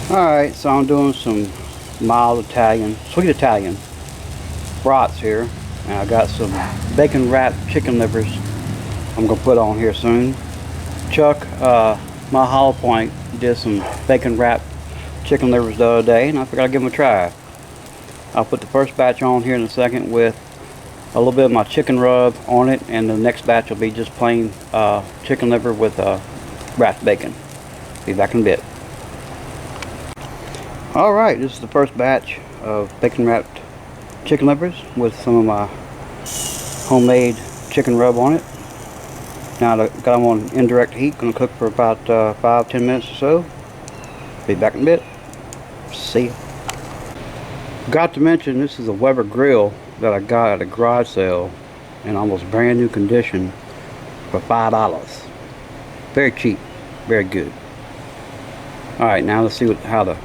Alright, so I'm doing some mild Italian, sweet Italian brats here. And I got some bacon wrapped chicken livers I'm going to put on here soon. Chuck, my Hollow Point, did some bacon wrapped chicken livers the other day, and I figured I'd give them a try. I'll put the first batch on here in a second with a little bit of my chicken rub on it, and the next batch will be just plain chicken liver with wrapped bacon. Be back in a bit. Alright, this is the first batch of bacon wrapped chicken livers with some of my homemade chicken rub on it. Now I got them on indirect heat, going to cook for about 5-10 minutes or so. Be back in a bit. See ya. Forgot to mention, this is a Weber grill that I got at a garage sale in almost brand new condition for $5. Very cheap, very good. Alright, now let's see how the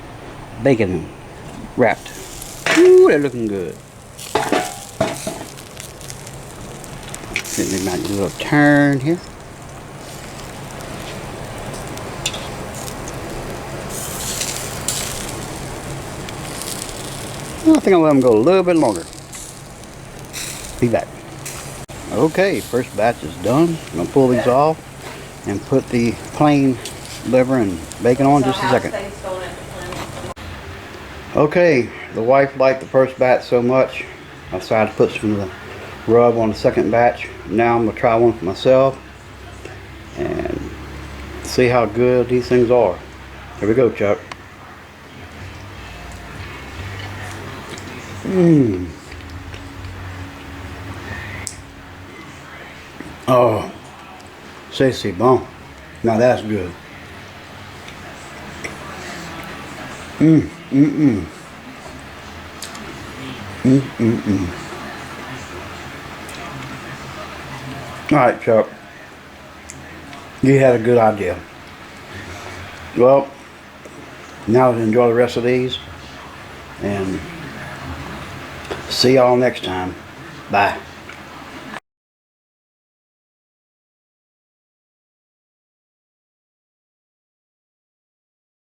bacon wrapped. Ooh, they're looking good. Give me my little turn here. I think I'll let them go a little bit longer. Be back. Okay, first batch is done. I'm going to pull these off and put the plain liver and bacon on just a second. Okay, the wife liked the first batch so much, I decided to put some of the rub on the second batch. Now I'm going to try one for myself and see how good these things are. Here we go, Chuck. Oh, c'est bon. Now that's good. Alright, Chuck. You had a good idea. Well, now enjoy the rest of these. And see y'all next time. Bye.